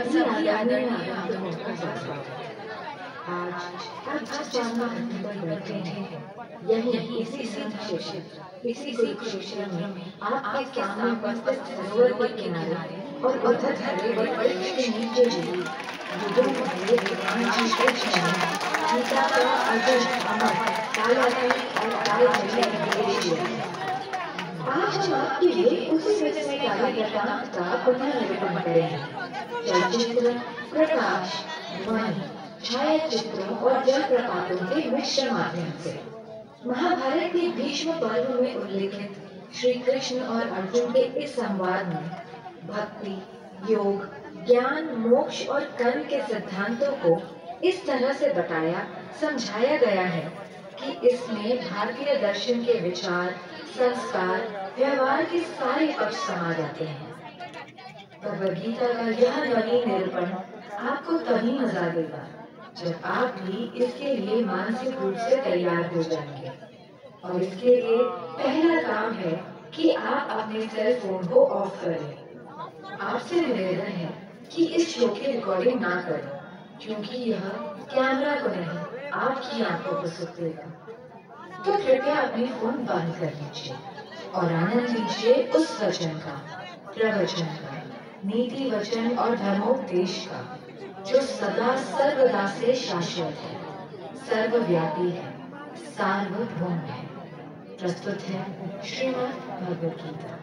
सभी आदरणीय आगंतुकों का स्वागत है। आज आप जिस जन्मभूमि पर बैठे हैं, यही इसी कुरुक्षेत्र में आपके सामने उपस्थित सरोवर के किनारे और उधर धरे बड़े के नीचे जुड़ी युगों पहले भगवान श्री कृष्ण ने गीता का अजर अमर कालातीत और कालजयी उपदेश दिया। आज हम आपके लिए उसी विस्मयकारी वृत्तांत का पुनर्निरूपण करेंगे। चलचित्र, प्रकाश, ध्वनि, छायाचित्रों और जलप्रपातों के मिश्र माध्यम से महाभारत के भीष्म पर्व में उल्लेखित श्री कृष्ण और अर्जुन के इस संवाद में भक्ति, योग, ज्ञान, मोक्ष और कर्म के सिद्धांतों को इस तरह से बताया समझाया गया है कि इसमें भारतीय दर्शन के विचार, संस्कार, व्यवहार के सारे पक्ष समा जाते हैं। भगवद गीता का यह ध्वनि निरूपण आपको तभी मजा देगा जब आप भी इसके लिए मानसिक रूप से तैयार हो जाएंगे। और इसके लिए पहला काम है कि आप अपने सेल फोन को ऑफ करें। आपसे निवेदन है कि इस शो की रिकॉर्डिंग ना करें, क्योंकि यह कैमरा को नहीं आपकी आंखों को सुख देगा। तो कृपया अपने फोन बंद कर लीजिए और आनंद लीजिए उस वचन का, प्रवचन का, नीति वचन और धर्मोपदेश का, जो सदा सर्वदा से शाश्वत है, सर्वव्यापी है, सार्वभौम है। प्रस्तुत है श्रीमद् भगवद गीता।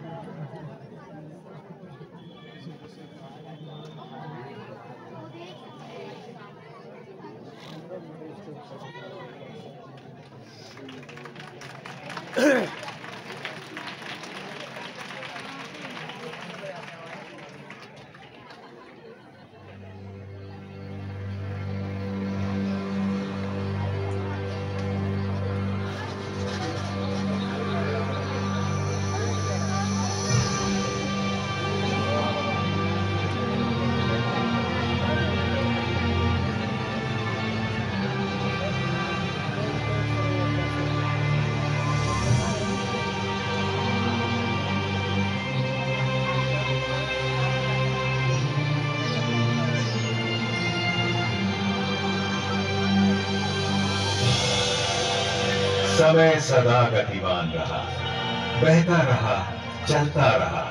समय सदा गतिमान रहा, बहता रहा, चलता रहा,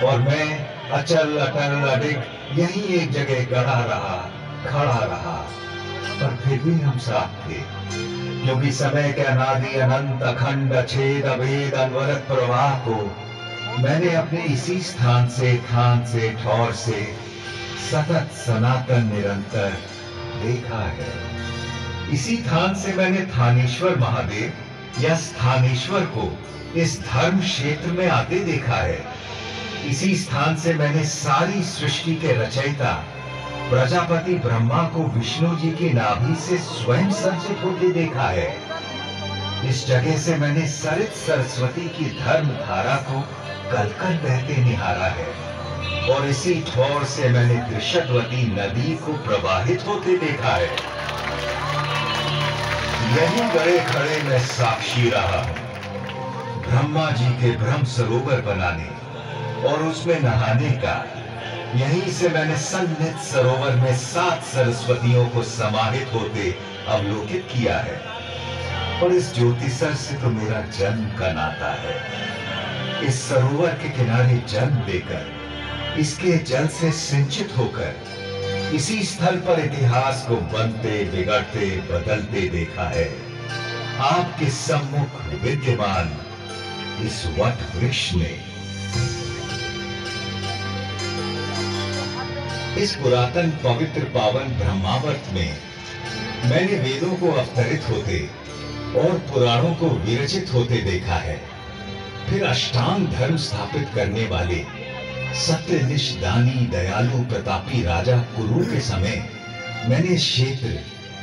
और मैं अचल अटल अडिग यही एक जगह गड़ा रहा, खड़ा रहा। पर फिर भी हम साथ थे, क्योंकि समय के अनादि अनंत अखंड अछेद अभेद अनवरत प्रवाह को मैंने अपने इसी स्थान से, थान से, ठौर से सतत सनातन निरंतर देखा है। इसी थान से मैंने थानेश्वर महादेव या स्थानेश्वर को इस धर्म क्षेत्र में आते देखा है। इसी स्थान से मैंने सारी सृष्टि के रचयिता प्रजापति ब्रह्मा को विष्णु जी की नाभि से स्वयं संचित होते देखा है। इस जगह से मैंने सरित सरस्वती की धर्म धारा को कलकल बहते निहारा है, और इसी ठोर से मैंने त्रिशतवती नदी को प्रवाहित होते देखा है। यही गड़े खड़े मैं साक्षी रहा हूं ब्रह्मा जी के ब्रह्म सरोवर बनाने और उसमें नहाने का। यहीं से मैंने सन्निध सरोवर में 7 सरस्वतियों को समाहित होते अवलोकित किया है। और इस ज्योतिसर से तो मेरा जन्म का नाता है। इस सरोवर के किनारे जन्म लेकर, इसके जल से सिंचित होकर इसी स्थल पर इतिहास को बनते, बिगड़ते, बदलते देखा है। आपके सम्मुख विद्यमान इस वट वृक्ष में, इस पुरातन पवित्र पावन ब्रह्मावर्त में मैंने वेदों को अवतरित होते और पुराणों को विरचित होते देखा है। फिर अष्टांग धर्म स्थापित करने वाले सत्यनिष्ठ दानी दयालु प्रतापी राजा कुरु के समय मैंने इस क्षेत्र,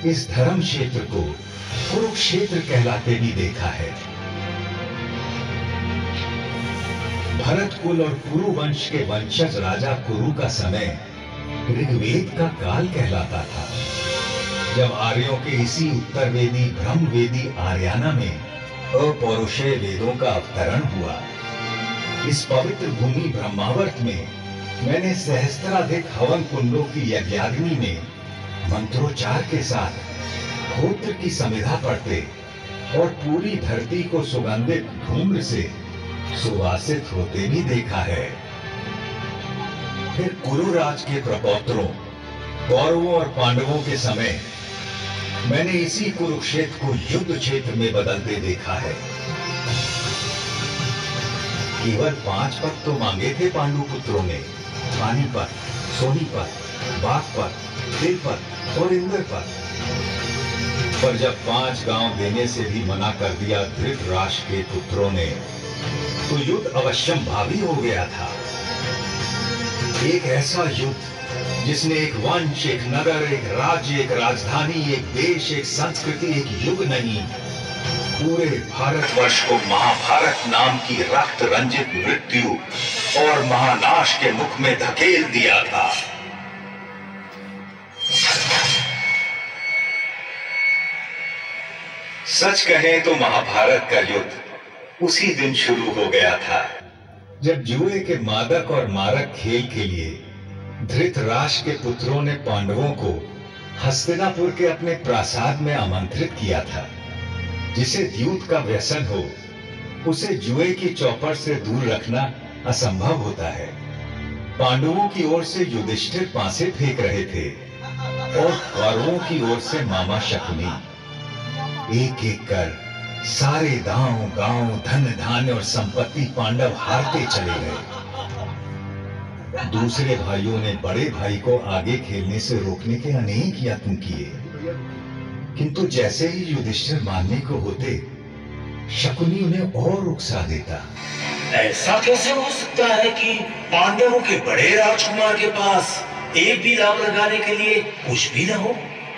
इस धर्म क्षेत्र को कुरुक्षेत्र कहलाते भी देखा है। भरत कुल और कुरु वंश के वंशज राजा कुरु का समय ऋग्वेद का काल कहलाता था। जब आर्यों के इसी उत्तरवेदी ब्रह्मवेदी आर्याना में अपौरुषेय वेदों का अवतरण हुआ, इस पवित्र भूमि ब्रह्मावर्त में मैंने सहस्त्राधिक हवन कुंडों की यज्ञाग्नि में मंत्रोच्चार के साथ होत्र की समिधा पढ़ते और पूरी धरती को सुगंधित धूम्र से सुवासित होते भी देखा है। फिर कुरुराज के प्रपौत्रों कौरवों और पांडवों के समय मैंने इसी कुरुक्षेत्र को युद्ध क्षेत्र में बदलते देखा है। केवल 5 पद तो मांगे थे पांडु पुत्रों ने, पानीपत, सोनीपत, बागपत, तिलपत और इंद्रपत। पर जब 5 गांव देने से भी मना कर दिया धृतराष्ट्र के पुत्रों ने, तो युद्ध अवश्यम भावी हो गया था। एक ऐसा युद्ध जिसने एक वंश, एक नगर, एक राज्य, एक राजधानी, एक देश, एक संस्कृति, एक युग नहीं, पूरे भारतवर्ष को महाभारत नाम की रक्त रंजित मृत्यु और महानाश के मुख में धकेल दिया था। सच कहें तो महाभारत का युद्ध उसी दिन शुरू हो गया था, जब जुए के मादक और मारक खेल के लिए धृतराष्ट्र के पुत्रों ने पांडवों को हस्तिनापुर के अपने प्रासाद में आमंत्रित किया था। जिसे द्यूत का व्यसन हो, उसे जुए की चौपट से दूर रखना असंभव होता है। पांडवों की ओर से युधिष्ठिर पासे फेंक रहे थे और कौरवों की ओर से मामा शकुनी। एक एक कर सारे गांव गांव, धन धान्य और संपत्ति पांडव हारते चले गए। दूसरे भाइयों ने बड़े भाई को आगे खेलने से रोकने के अनेक यत्न किए, किंतु जैसे ही युधिष्ठिर मानने को होते, शकुनी उन्हें और उकसा देता। ऐसा कैसे हो सकता है कि पांडवों के बड़े राजकुमार के पास एक भी लाभ लगाने के लिए कुछ भी न हो?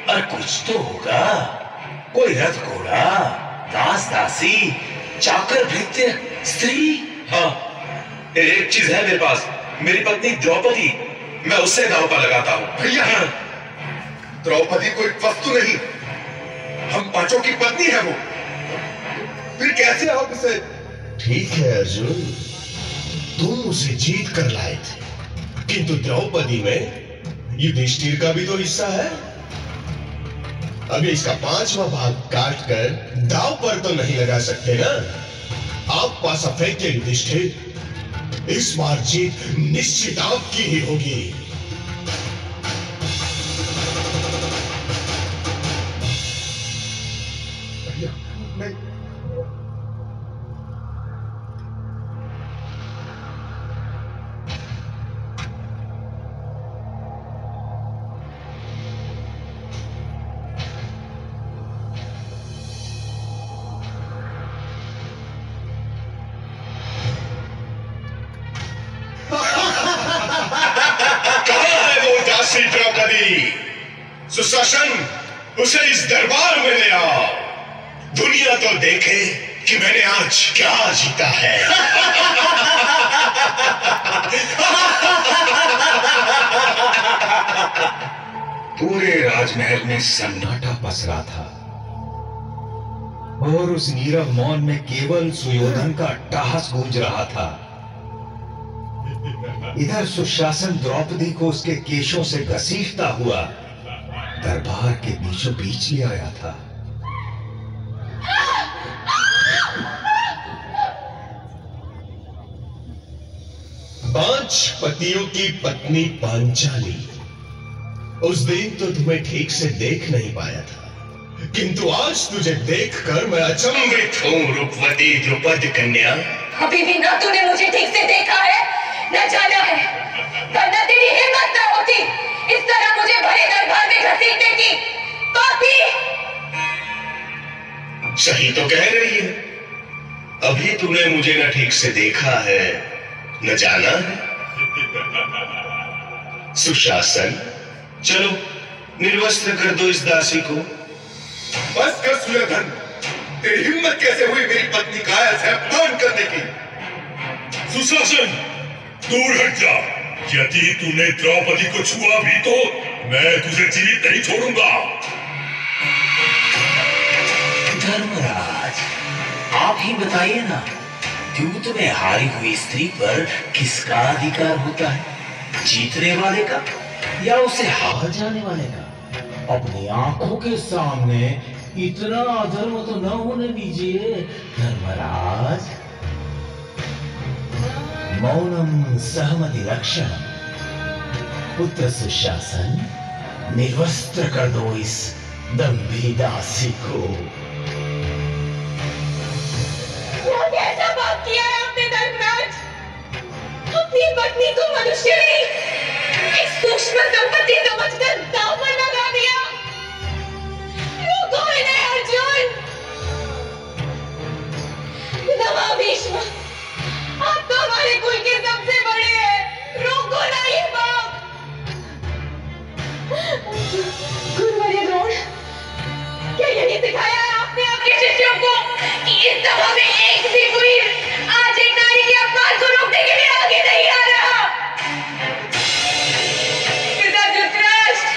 और कुछ तो होगा, कोई रथ घोड़ा, दास दासी, चाकर भृत्य, स्त्री। हाँ, एक चीज है मेरे पास, मेरी पत्नी द्रौपदी, मैं उससे दांव पर लगाता हूँ। भैया, द्रौपदी कोई वस्तु नहीं, हम 5 की पत्नी है वो। फिर कैसे आप इसे? ठीक है अर्जुन, तुम उसे जीत कर लाए थे, किंतु द्रौपदी में युधिष्ठिर का भी तो हिस्सा है। अभी इसका 5वां भाग काट कर दांव पर तो नहीं लगा सकते ना। आप पासा फेंके युधिष्ठिर, इस बार जीत निश्चित आपकी ही होगी। द्रौपदी, सुशासन, उसे इस दरबार में ले आओ। दुनिया तो देखे कि मैंने आज क्या जीता है। पूरे राजमहल में सन्नाटा पसरा था और उस नीरव मौन में केवल सुयोधन का अट्टहास गूंज रहा था। इधर सुशासन द्रौपदी को उसके केशों से घसीटता हुआ दरबार के बीचों बीच ले आया था। पांच पतियों की पत्नी पांचाली, उस दिन तो तुम्हें ठीक से देख नहीं पाया था, किंतु आज तुझे देखकर मैं अचंभित हूँ रूपवती द्रुपद कन्या। अभी भी ना तूने मुझे ठीक से देखा है, न जाना है, वरना तेरी हिम्मत न होती इस तरह मुझे बड़े दरबार में घसीटने की। पापी! सही तो कह रही है, अभी तूने मुझे न ठीक से देखा है, न जाना है। सुशासन, चलो निर्वस्त्र कर दो इस दासी को। बस कर सुयोधन, तेरी हिम्मत कैसे हुई मेरी पत्नी का ऐसा अपमान करने की? सुशासन, दूर हट जा। यदि तूने द्रौपदी को छुआ भी तो मैं तुझे जीवित नहीं छोड़ूंगा। धर्मराज, आप ही बताइए ना, युद्ध में हारी हुई स्त्री पर किसका अधिकार होता है? जीतने वाले का या उसे हार जाने वाले का? अपनी आंखों के सामने इतना अधर्म तो न होने दीजिए धर्मराज। मौनम सहमति रक्षण। पुत्र सुशासन, निर्वस्त्र कर दो इस दंभी दासी को। कैसा पाप किया है आपने धर्मराज? अपनी पत्नी को मनुष्य नहीं, एक सूक्ष्म संपत्ति समझकर दांव पर लगा दिया। रोको इन्हें अर्जुन। नवा भीष्म, आप तो हमारे कुल के सबसे बड़े हैं, रोको ना ये पाप। गुरुवर्य द्रोण, क्या यही सिखाया है आपने आपके शिष्यों को कि इस सभा में एक भी वीर आज एक नारी के अपमान को रोकने के लिए आगे नहीं आ रहा? पिता धृतराष्ट्र,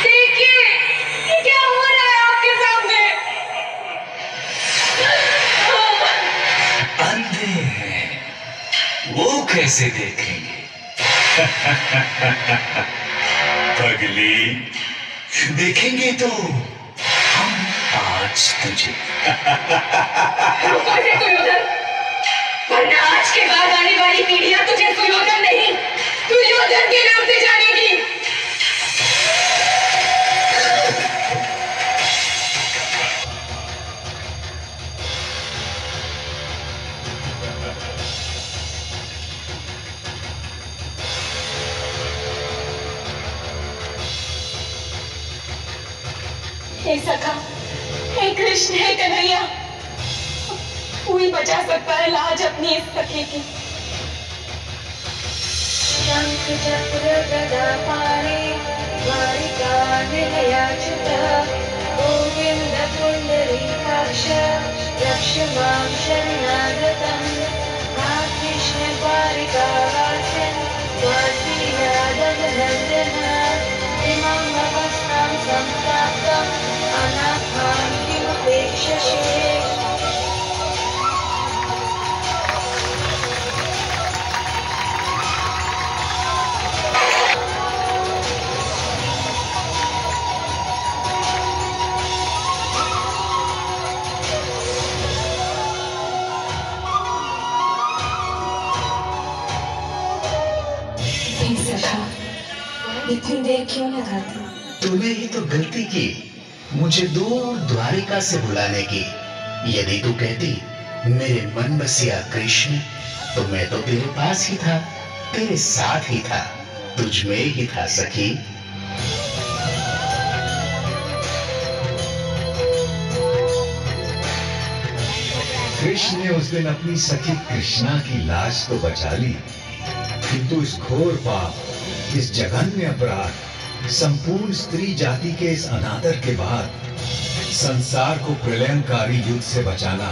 देखिए ये क्या हो रहा है आपके सामने। अंधे हैं, वो कैसे देखेंगे? पगली, देखेंगे तो हम आज तुझे। रुको से सुयोधन, वरना आज के बाद आने वाली पीढ़ियां तुझे सुयोधन नहीं, दुर्योधन के नाम से जानेगी। हे सखा, हे कृष्ण, हे कन्हैया, कोई बचा सकता है लाज अपनी इस सखी की। शंख चक्र गदा पाणे द्वारिका निलयाच्युतः गोविंद पुंडरीकाक्ष रक्ष मां शरणागतम्। कृष्ण द्वारिका वासिन् वासी यादव नंदन इमं अवस्थां सम्प्राप्तम् अनाथां किमपेक्षसे। इतनी देर क्यों लगाती? तूने ही तो गलती की, मुझे दूर द्वारिका से बुलाने की। यदि तू कहती मेरे मन बसिया कृष्ण, तो मैं तो तेरे पास ही था, तेरे साथ ही था, तुझ में ही था सखी। कृष्ण ने उस दिन अपनी सखी कृष्णा की लाश तो बचा ली, किंतु इस घोर पाप, इस जघन्य अपराध, संपूर्ण स्त्री जाति के इस अनादर के बाद संसार को प्रलयंकारी युद्ध से बचाना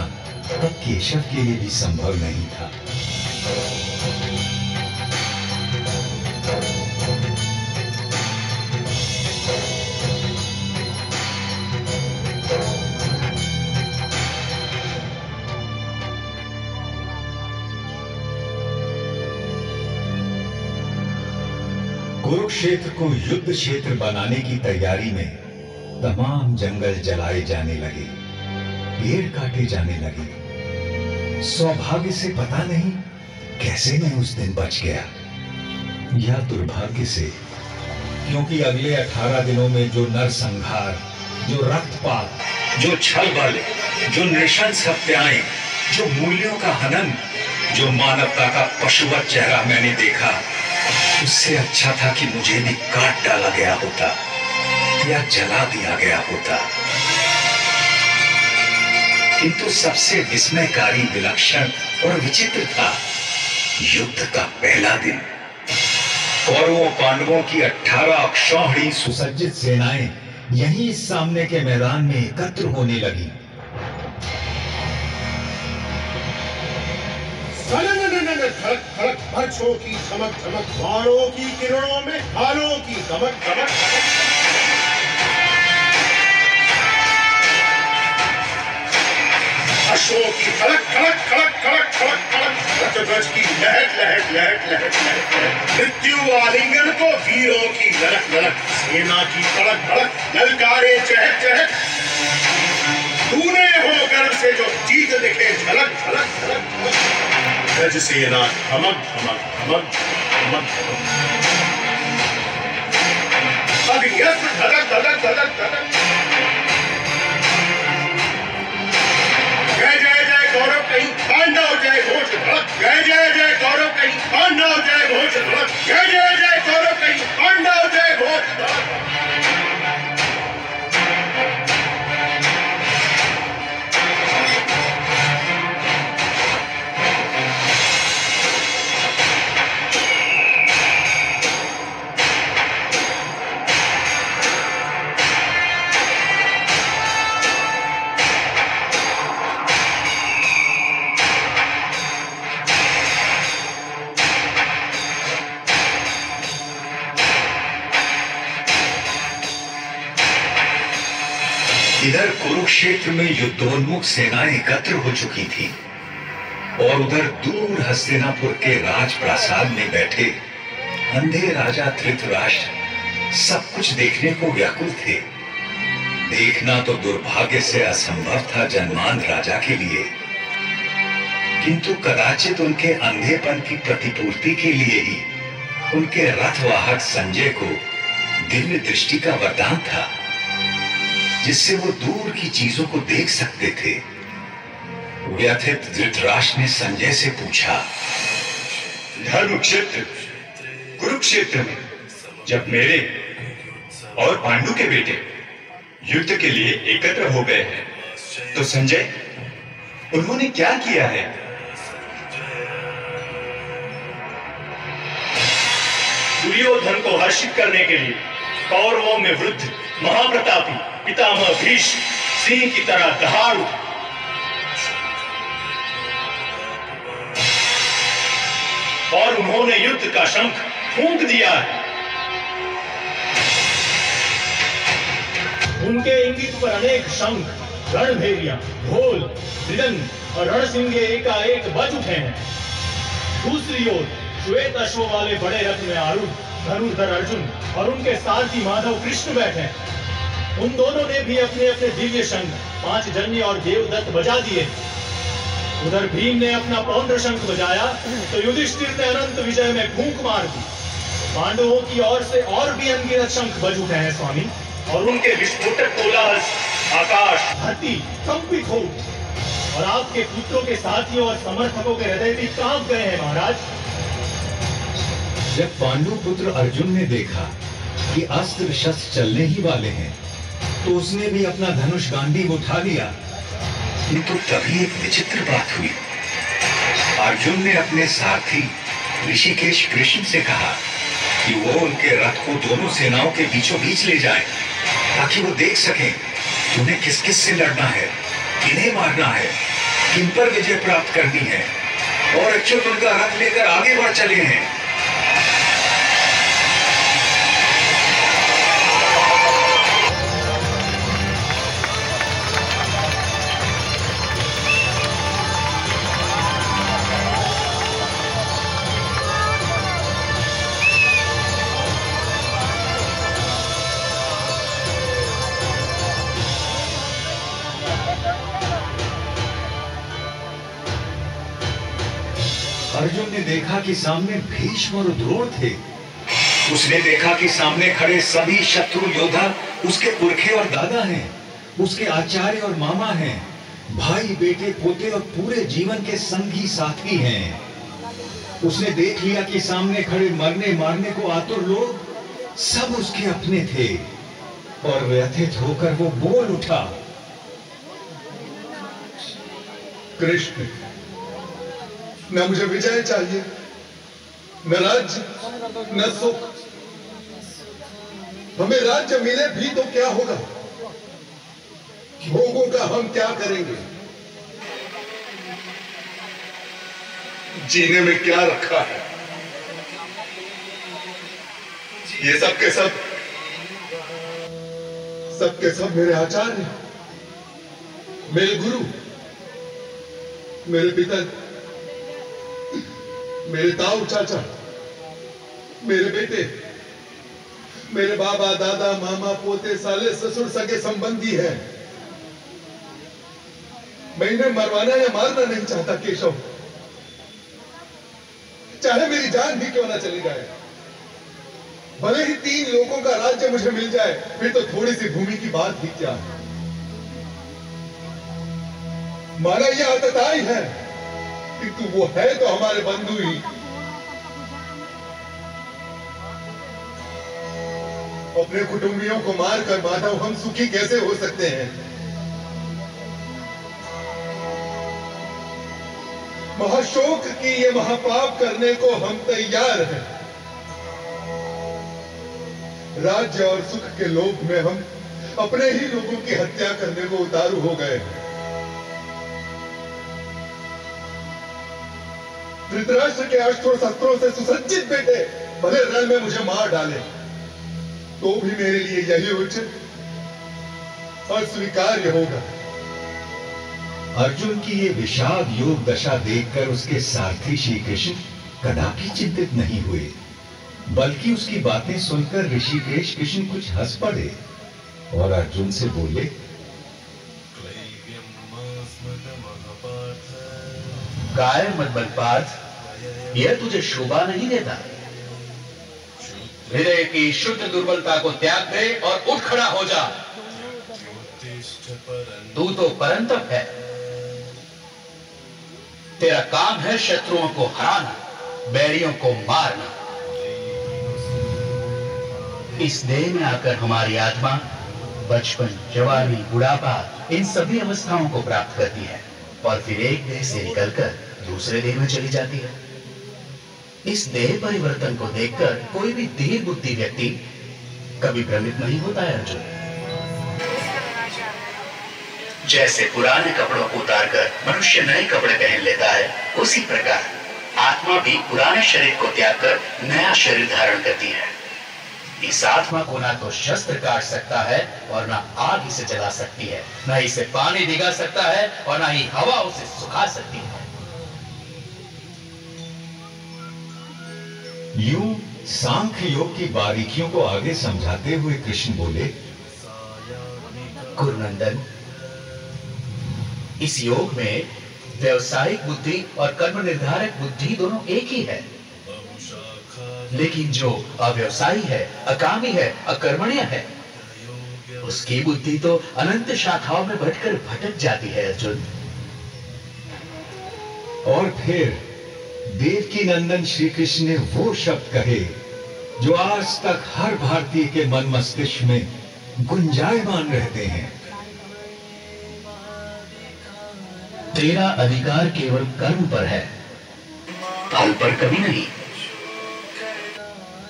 तब केशव के लिए भी संभव नहीं था। कुरुक्षेत्र को युद्ध क्षेत्र बनाने की तैयारी में तमाम जंगल जलाए जाने लगे, पेड़ काटे जाने लगे। सौभाग्य से पता नहीं कैसे मैं उस दिन बच गया, या दुर्भाग्य से, क्योंकि अगले 18 दिनों में जो नरसंहार, जो रक्तपात, जो छल बल, जो नृशंस हत्याएं, जो मूल्यों का हनन, जो मानवता का पशुवत चेहरा मैंने देखा, उससे अच्छा था कि मुझे भी काट डाला गया होता या जला दिया गया होता। किंतु सबसे विस्मयकारी, विलक्षण और विचित्र था युद्ध का पहला दिन। कौरवों पांडवों की 18 अक्षौहिणी सुसज्जित सेनाएं यहीं सामने के मैदान में एकत्र होने लगी। खड़क खड़क बरछों की चमक चमक, बाणों की किरणों में भालों की दमक दमक। लहट लहट लहट लहट, मृत्यु आलिंगन को वीरों की लड़क लड़क, सेना की तड़क भड़क, ललकारे चहक चहक, तूने हो गर्व से जो जीत दिखे झलक झलक झलक, गज सेना धमक धमक धमक धमक धमक, अग्नियस्त्र धड़क धड़क धड़क धड़क, जय जय जय गौरव कहीं पांडव जय घोष धड़क, जय जय जय गौरव कहीं पांडव जय घोष धड़क, जय जय जय गौरव कहीं पांडव जय घोष धड़क। इधर कुरुक्षेत्र में युद्धोन्मुख सेनाएं एकत्र हो चुकी थी और उधर दूर हस्तिनापुर के राजप्रासाद में बैठे अंधे राजा धृतराष्ट्र सब कुछ देखने को व्याकुल थे। देखना तो दुर्भाग्य से असंभव था जन्मांध राजा के लिए, किंतु कदाचित उनके अंधेपन की प्रतिपूर्ति के लिए ही उनके रथवाहक संजय को दिव्य दृष्टि का वरदान था, जिससे वो दूर की चीजों को देख सकते थे। व्यथित धृतराष्ट्र ने संजय से पूछा, धर्म क्षेत्र कुरुक्षेत्र में जब मेरे और पांडु के बेटे युद्ध के लिए एकत्र हो गए हैं, तो संजय उन्होंने क्या किया है? दुर्योधन को हर्षित करने के लिए कौरवों में वृद्ध महाप्रतापी पितामह भीष्म सिंह की तरह दहाड़ उठे और उन्होंने युद्ध का शंख फूंक दिया है। उनके इंगित पर अनेक शंख, रणभेरियां, ढोल, मृदंग और रणसिंगे एकाएक बज उठे हैं। दूसरी ओर श्वेत अश्वों वाले बड़े रथ में आरूढ़ धनुर्धर अर्जुन और उनके सारथी माधव कृष्ण बैठे हैं। उन दोनों ने भी अपने अपने दिव्य शंख पांचजन्य और देवदत्त बजा दिए। उधर भीम ने अपना पौंड्र शंख बजाया तो युधिष्ठिर ने अनंत विजय में फूंक मार दी। पांडवों की ओर से और भी अनगिनत शंख बज उठे हैं स्वामी, और उनके विस्फोटक कोलाहल आकाश धरती कंपित हो, और आपके पुत्रों के साथियों और समर्थकों के हृदय भी कांप गए हैं महाराज। जब पांडु पुत्र अर्जुन ने देखा कि अस्त्र शस्त्र चलने ही वाले हैं, तो उसने भी अपना धनुष गांडीव उठा लिया। किंतु तभी एक विचित्र बात हुई। अर्जुन ने अपने सारथी ऋषिकेश कृष्ण से कहा कि वो उनके रथ को दोनों सेनाओं के बीचों बीच ले जाए, ताकि वो देख सकें कि उन्हें किस किस से लड़ना है, किन्हें मारना है, किन पर विजय प्राप्त करनी है, और अच्युत उनका रथ लेकर आगे बढ़ चले हैं। अर्जुन ने देखा कि सामने भीष्म और द्रोण थे। उसने देखा कि सामने खड़े सभी शत्रु योद्धा उसके पुरखे और दादा हैं, उसके आचार्य और मामा हैं, भाई बेटे पोते और पूरे जीवन के संगी साथी हैं। उसने देख लिया कि सामने खड़े मरने मारने को आतुर लोग सब उसके अपने थे, और व्यथित होकर वो बोल उठा, कृष्ण, न मुझे विजय चाहिए, न राज्य, न सुख। हमें राज्य मिले भी तो क्या होगा? भोगों का हम क्या करेंगे? जीने में क्या रखा है? ये सब के सब मेरे आचार्य, मेरे गुरु, मेरे पिता, मेरे ताऊ चाचा, मेरे बेटे, मेरे बाबा दादा मामा पोते साले ससुर सगे संबंधी हैं। मैं इन्हें मरवाना या मारना नहीं चाहता केशव, चाहे मेरी जान भी क्यों ना चली जाए। भले ही 3 लोगों का राज्य मुझे मिल जाए, फिर तो थोड़ी सी भूमि की बात ही क्या। माना यह आतताई है किंतु वो है तो हमारे बंधु ही। अपने कुटुंबियों को मारकर माधव हम सुखी कैसे हो सकते हैं। महाशोक की ये महापाप करने को हम तैयार हैं। राज्य और सुख के लोभ में हम अपने ही लोगों की हत्या करने को उतारू हो गए। धृतराष्ट्र के अस्त्र शस्त्रों से सुसज्जित बेटे भले रण में मुझे मार डाले तो भी मेरे लिए यही उचित और स्वीकार्य होगा। अर्जुन की ये विषाद योग दशा देखकर उसके सारथी श्री कृष्ण कदापि चिंतित नहीं हुए, बल्कि उसकी बातें सुनकर ऋषिकेश कृष्ण कुछ हंस पड़े और अर्जुन से बोले, काय मत पार्थ, यह तुझे शोभा नहीं देता। हृदय की शुद्ध दुर्बलता को त्याग दे और उठ खड़ा हो जा। तू तो परंतप है, तेरा काम है शत्रुओं को हराना, बैरियों को मारना। इस देह में आकर हमारी आत्मा बचपन, जवानी, बुढ़ापा इन सभी अवस्थाओं को प्राप्त करती है और फिर एक देह से निकलकर दूसरे देह में चली जाती है। इस देह परिवर्तन को देखकर कोई भी धीर बुद्धि व्यक्ति कभी भ्रमित नहीं होता है अर्जुन। जैसे पुराने कपड़ों को उतारकर मनुष्य नए कपड़े पहन लेता है, उसी प्रकार आत्मा भी पुराने शरीर को त्याग कर नया शरीर धारण करती है। इस आत्मा को ना तो शस्त्र काट सकता है और ना आग इसे जला सकती है, ना इसे पानी भिगा सकता है और ना ही हवा उसे सुखा सकती है। यूं सांख्य योग की बारीकियों को आगे समझाते हुए कृष्ण बोले, कुरुनंदन, इस योग में व्यवसायिक बुद्धि और कर्म निर्धारक बुद्धि दोनों एक ही है, लेकिन जो अव्यवसायी है, अकामी है, अकर्मण्य है, उसकी बुद्धि तो अनंत शाखाओं में बढ़कर भटक जाती है अर्जुन। और फिर देवकी नंदन श्री कृष्ण ने वो शब्द कहे जो आज तक हर भारतीय के मन मस्तिष्क में गुंजायमान रहते हैं। तेरा अधिकार केवल कर्म पर है, फल पर कभी नहीं।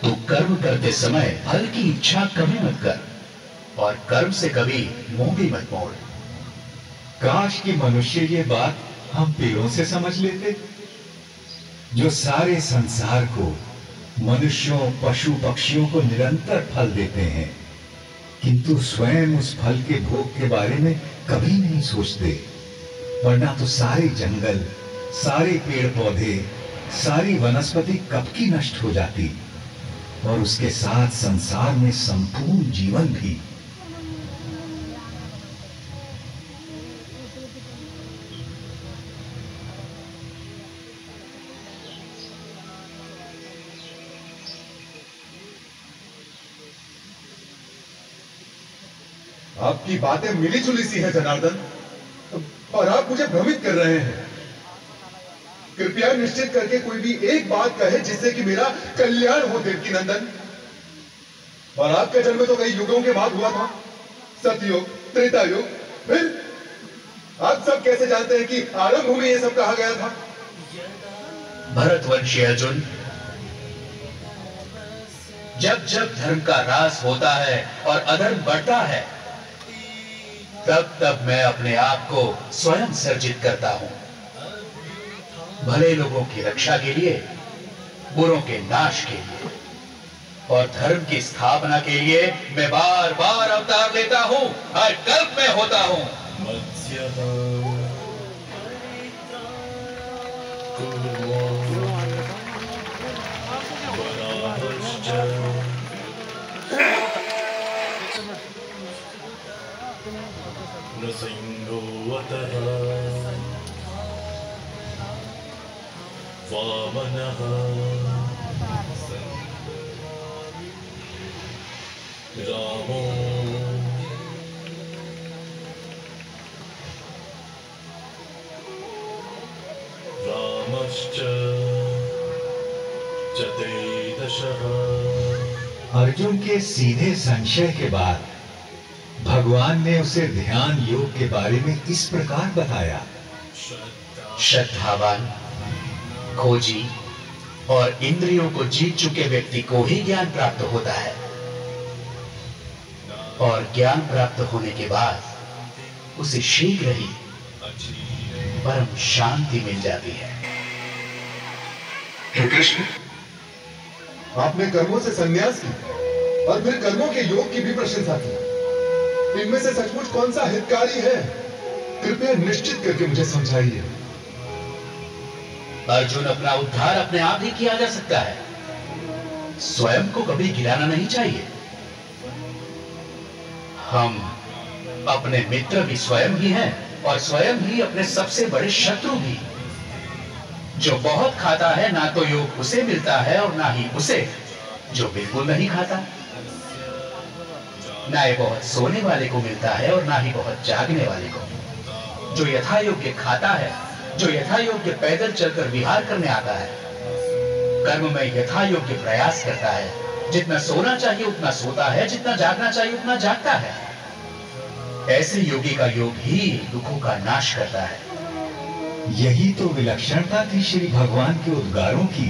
तू कर्म करते समय फल की इच्छा कभी मत कर और कर्म से कभी मुंह भी मत मोड़। काश कि मनुष्य ये बात हम पेड़ों से समझ लेते, जो सारे संसार को, मनुष्यों, पशु पक्षियों को निरंतर फल देते हैं, किंतु स्वयं उस फल के भोग के बारे में कभी नहीं सोचते। वरना तो सारे जंगल, सारे पेड़ पौधे, सारी वनस्पति कब की नष्ट हो जाती और उसके साथ संसार में संपूर्ण जीवन भी। आपकी बातें मिली जुली सी हैं जनार्दन, और आप मुझे भ्रमित कर रहे हैं। कृपया निश्चित करके कोई भी एक बात कहे जिससे कि मेरा कल्याण हो देवकी नंदन। और आपका जन्म तो कई युगों के बाद हुआ था, सतयुग, त्रेता युग। फिर आप सब कैसे जानते हैं कि आरंभ में ये सब कहा गया था? भरतवंशी अर्जुन, जब जब धर्म का ह्रास होता है और अधर्म बढ़ता है, तब तब मैं अपने आप को स्वयं सर्जित करता हूं। भले लोगों की रक्षा के लिए, बुरों के नाश के लिए और धर्म की स्थापना के लिए मैं बार बार अवतार लेता हूं, हर कल्प में होता हूं। नृसिंहोऽतः वामनः रामो रामश्च चतुर्दशः। अर्जुन के सीधे संशय के बाद भगवान ने उसे ध्यान योग के बारे में इस प्रकार बताया। श्रद्धावान, खोजी और इंद्रियों को जीत चुके व्यक्ति को ही ज्ञान प्राप्त होता है, और ज्ञान प्राप्त होने के बाद उसे शीघ्र ही परम शांति मिल जाती है। हे कृष्ण, आपने कर्मों से संन्यास की और फिर कर्मों के योग की भी प्रशंसा की। इनमें से सचमुच कौन सा हितकारी है? कृपया निश्चित करके मुझे समझाइए। अर्जुन, अपना उद्धार अपने आप ही किया जा सकता है। स्वयं को कभी गिराना नहीं चाहिए। हम अपने मित्र भी स्वयं ही हैं और स्वयं ही अपने सबसे बड़े शत्रु भी। जो बहुत खाता है, ना तो योग उसे मिलता है और ना ही उसे जो बिल्कुल नहीं खाता। ना ये बहुत सोने वाले को मिलता है और ना ही बहुत जागने वाले को। जो यथा योग्य खाता है, जो यथा योग्य पैदल चलकर विहार करने आता है, कर्म में यथा योग्य प्रयास करता है, जितना सोना चाहिए उतना सोता है, जितना जागना चाहिए उतना जागता है। ऐसे योगी का योग ही दुखों का नाश करता है। यही तो विलक्षणता थी श्री भगवान के उद्गारों की,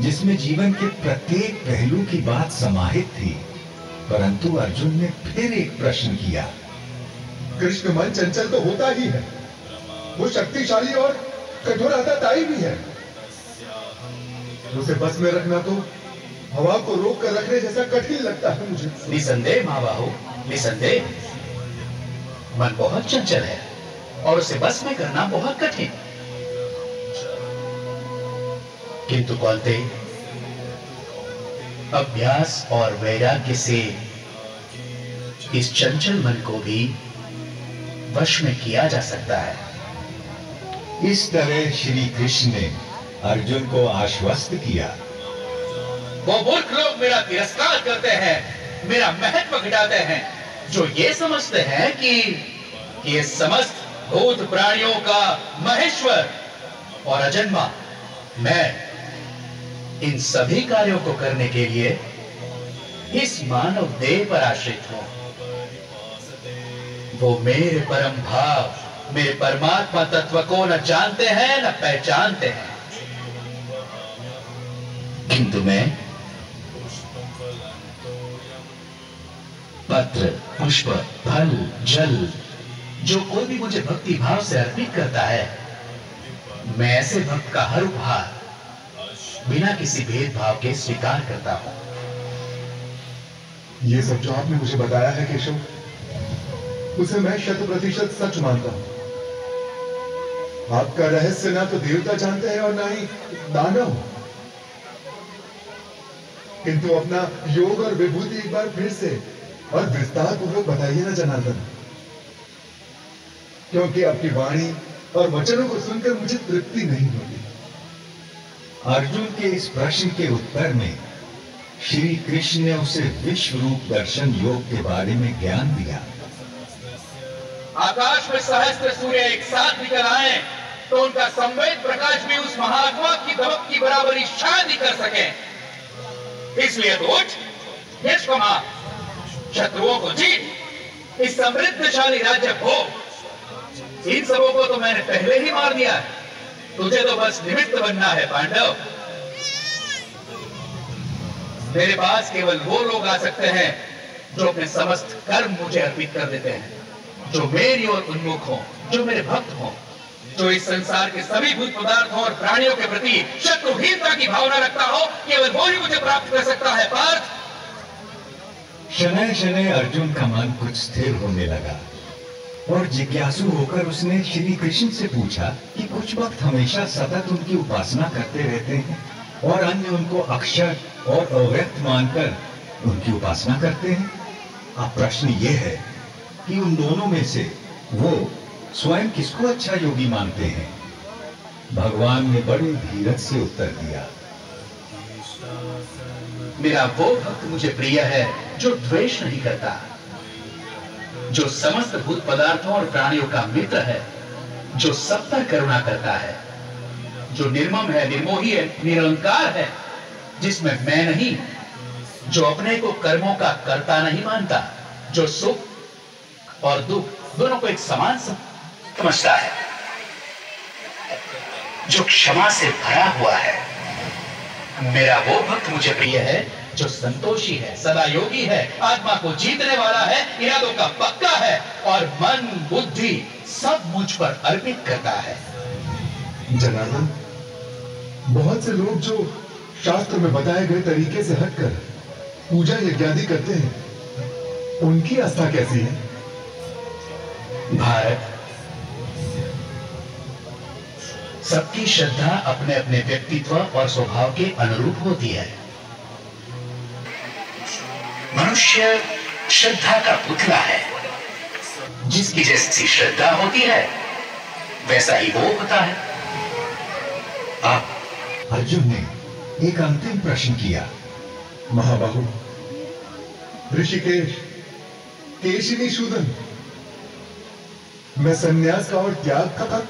जिसमें जीवन के प्रत्येक पहलू की बात समाहित थी। परंतु अर्जुन ने फिर एक प्रश्न किया। कृष्ण, मन चंचल तो होता ही है, वो शक्तिशाली और कठोरताई भी है। उसे बस में रखना तो हवा को रोक कर रखने जैसा कठिन लगता है मुझे। निसंदेह महाबाहु, निसंदेह मन बहुत चंचल है और उसे बस में करना बहुत कठिन। किंतु कौन्ते, अभ्यास और वैराग्य से इस चंचल मन को भी वश में किया जा सकता है। इस तरह श्री कृष्ण ने अर्जुन को आश्वस्त किया। वो मूर्ख लोग मेरा तिरस्कार करते हैं, मेरा महत्व घटाते हैं, जो ये समझते हैं कि ये समस्त भूत प्राणियों का महेश्वर और अजन्मा मैं इन सभी कार्यों को करने के लिए इस मानव देह पर आश्रित हूं। वो मेरे परम भाव, मेरे परमात्मा तत्व को न जानते हैं न पहचानते हैं। किंतु मैं पत्र, पुष्प, फल, जल, जो कोई भी मुझे भक्ति भाव से अर्पित करता है, मैं ऐसे भक्त का हर उपहार बिना किसी भेदभाव के स्वीकार करता हूं। ये सब जो आपने मुझे बताया है केशव, उसे मैं 100% सच मानता हूं। आपका रहस्य ना तो देवता जानते हैं और ना ही दानव। किंतु अपना योग और विभूति एक बार फिर से और विस्तार पूर्वक बताइए ना जनार्दन, क्योंकि आपकी वाणी और वचनों को सुनकर मुझे तृप्ति नहीं होती। अर्जुन के इस प्रश्न के उत्तर में श्री कृष्ण ने उसे विश्व रूप दर्शन योग के बारे में ज्ञान दिया। आकाश में सहस्त्र सूर्य एक साथ निकल आए तो उनका संवेद प्रकाश भी उस महात्मा की दमक की बराबरी शायद ही कर सके। इसलिए तो उठ, यश कमा, शत्रुओं को जीत, इस समृद्धशाली राज्य भोग। इन सबों को तो मैंने पहले ही मार दिया है, तुझे तो बस निमित्त बनना है पांडव। मेरे पास केवल वो लोग आ सकते हैं जो अपने समस्त कर्म मुझे अर्पित कर देते हैं, जो मेरी ओर उन्मुख हो, जो मेरे भक्त हो, जो इस संसार के सभी भूत पदार्थों और प्राणियों के प्रति शत्रुहीनता की भावना रखता हो। केवल वो ही मुझे प्राप्त कर सकता है पार्थ। शनैः शनैः अर्जुन का मन कुछ स्थिर होने लगा और जिज्ञासु होकर उसने श्री कृष्ण से पूछा कि कुछ वक्त हमेशा सतत उनकी उपासना करते रहते हैं और अन्य उनको अक्षर और अव्यक्त मानकर उनकी उपासना करते हैं। अब प्रश्न ये है कि उन दोनों में से वो स्वयं किसको अच्छा योगी मानते हैं। भगवान ने बड़े धीरज से उत्तर दिया, मेरा वो भक्त मुझे प्रिय है जो द्वेष नहीं करता, जो समस्त भूत पदार्थों और प्राणियों का मित्र है, जो सब पर करुणा करता है, जो निर्मम है, निर्मोही है, निरंकार है, जिसमें मैं नहीं, जो अपने को कर्मों का कर्ता नहीं मानता, जो सुख और दुख दोनों को एक समान समझता है, जो क्षमा से भरा हुआ है। मेरा वो भक्त मुझे प्रिय है जो संतोषी है, सदा योगी है, आत्मा को जीतने वाला है, इरादों का पक्का है और मन बुद्धि सब मुझ पर अर्पित करता है। जनार्दन, बहुत से लोग जो शास्त्र में बताए गए तरीके से हटकर पूजा यज्ञादि करते हैं, उनकी आस्था कैसी है? भारत, सबकी श्रद्धा अपने अपने व्यक्तित्व और स्वभाव के अनुरूप होती है। मनुष्य श्रद्धा का पुतला है, जिसकी जैसी श्रद्धा होती है वैसा ही वो होता है। अर्जुन ने एक अंतिम प्रश्न किया, महाबाहु, ऋषिकेश, केशिनी शूदन, मैं संन्यास का और त्याग का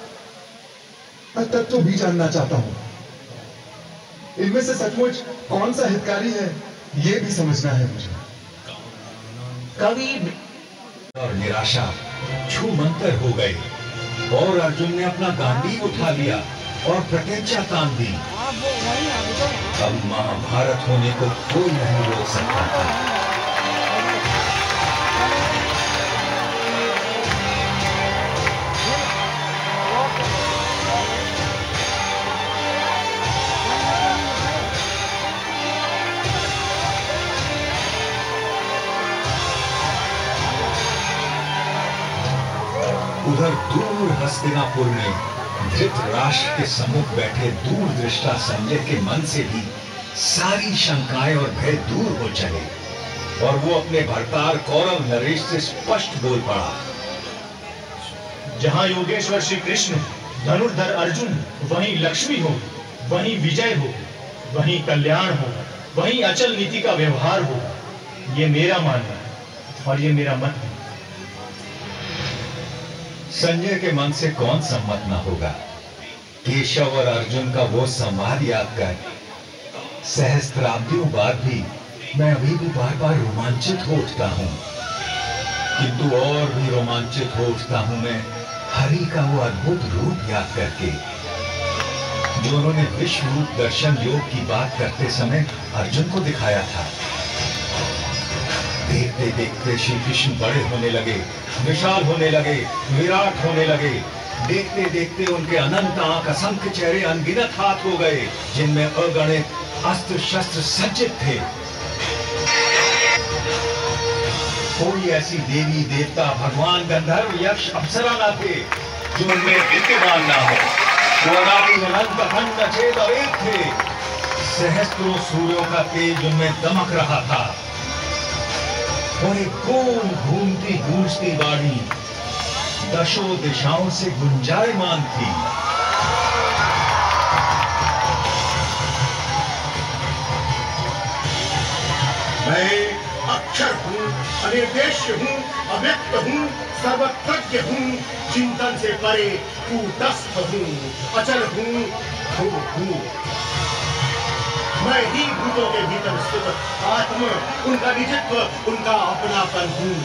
तत्व भी जानना चाहता हूं। इनमें से सचमुच कौन सा हितकारी है, यह भी समझना है मुझे। कवि और निराशा छूमंतर हो गए और अर्जुन ने अपना गांडीव उठा लिया और प्रतिज्ञा तान दी। अब महाभारत होने को कोई नहीं रोक सकता था। उधर दूर हस्तिनापुर में धृतराष्ट्र के सम्मुख बैठे दूरदृष्टा संजय के मन से भी सारी शंकाएं और भय दूर हो चले और वो अपने भरतार कौरव नरेश से स्पष्ट बोल पड़ा। जहां योगेश्वर श्री कृष्ण, धनुर्धर अर्जुन, वहीं लक्ष्मी हो, वहीं विजय हो, वहीं कल्याण हो, वहीं अचल नीति का व्यवहार हो। ये मेरा मानना और ये मेरा मत है। संजय के मन से कौन सम्मत न होगा। केशव और अर्जुन का वो संवाद याद कर सहस्त्राब्दियों बाद भी मैं अभी भी बार बार रोमांचित हो उठता हूँ, किंतु और भी रोमांचित हो उठता हूँ मैं हरि का वो अद्भुत रूप याद करके, जो उन्होंने विश्व रूप दर्शन योग की बात करते समय अर्जुन को दिखाया था। देखते देखते श्री कृष्ण बड़े होने लगे, विशाल होने लगे, विराट होने लगे। देखते देखते उनके अनंत आंख, असंख्य चेहरे, अनगिनत हाथ हो गए, जिनमें अगणित अस्त्र शस्त्र सज्जित थे। कोई ऐसी देवी देवता, भगवान, गंधर्व, यक्ष, अप्सरा न थे जो उनमें विद्यमान न हो। वो अनादि अनंत अखंड अछेद अवेद थे। सहस्त्रों सूर्यों का तेज उनमें दमक रहा था और एक गोल घूमती गूंजती वाणी दशों दिशाओं से गुंजायमान थी। मैं अक्षर हूँ, अनिर्देश्य हूँ, अव्यक्त हूँ, सर्वज्ञ हूँ, चिंतन से परे कूटस्थ हूँ, अचल हूँ। मैं ही भूतों के भीतर स्थित आत्मा, उनका निजत्व, उनका अपनापन हूँ।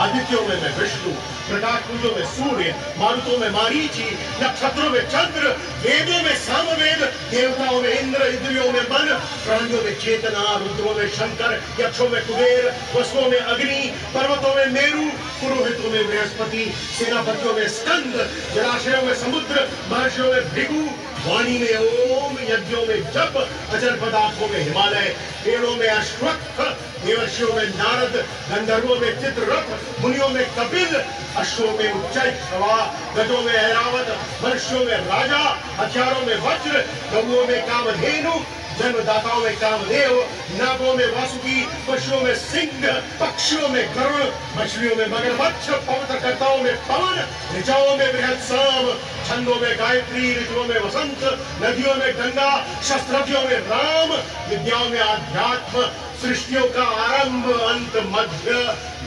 आदित्यों में मैं विष्णु, प्रकाश पुंजों में सूर्य, मारुतों में मारीचि, नक्षत्रों में चंद्र, वेदों में सामवेद, देवताओं में इंद्र, इंद्रियों में मन, प्राणियों में चेतना, रुद्रों में शंकर, यक्षों में कुबेर, वसुओं में अग्नि, पर्वतों में मेरु, पुरोहितों में बृहस्पति, सेनापतियों में स्कंद, जलाशयों में समुद्र, महर्षियों में भृगु, वाणी में ओम, यज्ञों में जप, अचल पदार्थों में हिमालय, पेड़ों में अश्वत्थ, देवर्षियों में नारद, गंधर्वों में चित्ररथ, मुनियों में कपिल, अश्वों में उच्चैश्रवा, गजों में ऐरावत, मनुष्यों में राजा, हथियारों में वज्र, गौओं में कामधेनु, जन्मदाताओं में कामदेव, नागों में वासुकी, पशुओं में सिंह, पक्षियों में गरुड़, मछलियों में मगरमच्छ, पवित्रकर्ताओं में पवन, ऋचाओं में बृहत्साम, छंदों में गायत्री, ऋतुओं में वसंत, नदियों में गंगा, शस्त्रज्ञों में राम, विद्याओं में आध्यात्म, सृष्टियों का आरंभ अंत मध्य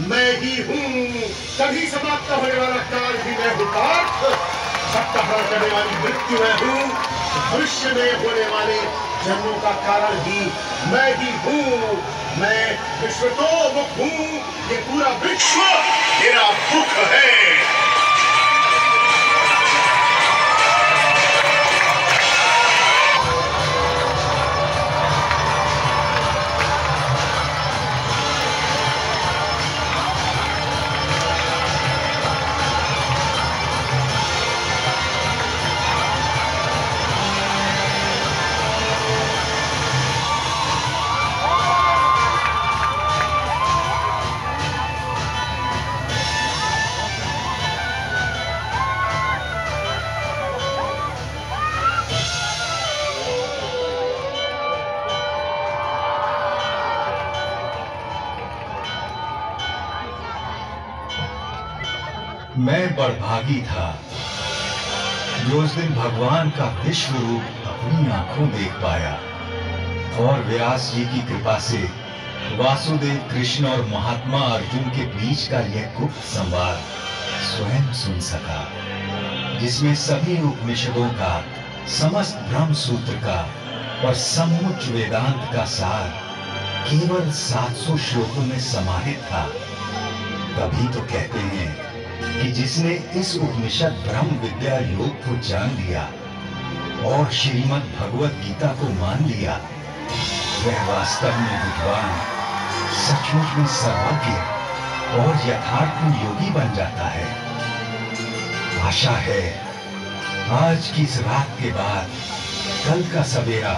मैं ही हूँ। तभी समाप्त होने वाला काल भी मैं हूँ पार्थ, सबका हरण करने वाली मृत्यु मैं हूँ, भविष्य में होने वाले जन्मों का कारण भी मैं ही हूँ। मैं विश्व तो मुख हूँ, ये पूरा विश्व मेरा मुख है। मैं बड़भागी था जो उस दिन भगवान का विश्व रूप अपनी आंखों देख पाया और व्यास जी की कृपा से वासुदेव कृष्ण और महात्मा अर्जुन के बीच का यह गुप्त संवाद स्वयं सुन सका, जिसमें सभी उपनिषदों का, समस्त ब्रह्म सूत्र का और समुच्च वेदांत का सार केवल 700 श्लोकों में समाहित था। तभी तो कहते हैं कि जिसने इस उपनिषद ब्रह्म विद्या योग को जान लिया और श्रीमद् भगवत गीता को मान लिया, वह वास्तव में विद्वान, सचमुच में सर्वज्ञ और यथार्थ में योगी बन जाता है। आशा है आज की इस रात के बाद कल का सवेरा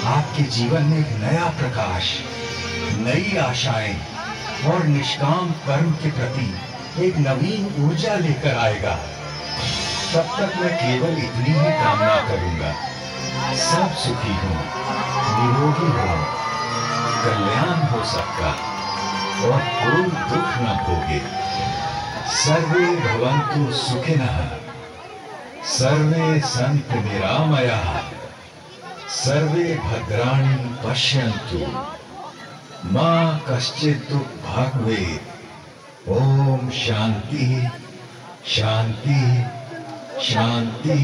आपके जीवन में एक नया प्रकाश, नई आशाएं और निष्काम कर्म के प्रति एक नवीन ऊर्जा लेकर आएगा। तब तक मैं केवल इतनी ही कामना करूंगा, सब सुखी हो, निरोगी हो, कल्याण हो सबका और कोई दुख न भोगे। सर्वे भवन्तु सुखिनः, सर्वे सन्तु निरामयाः, सर्वे भद्राणि पश्यन्तु, मा कश्चित् दुःखभाग् भवेत्। ओम शांति शांति शांति।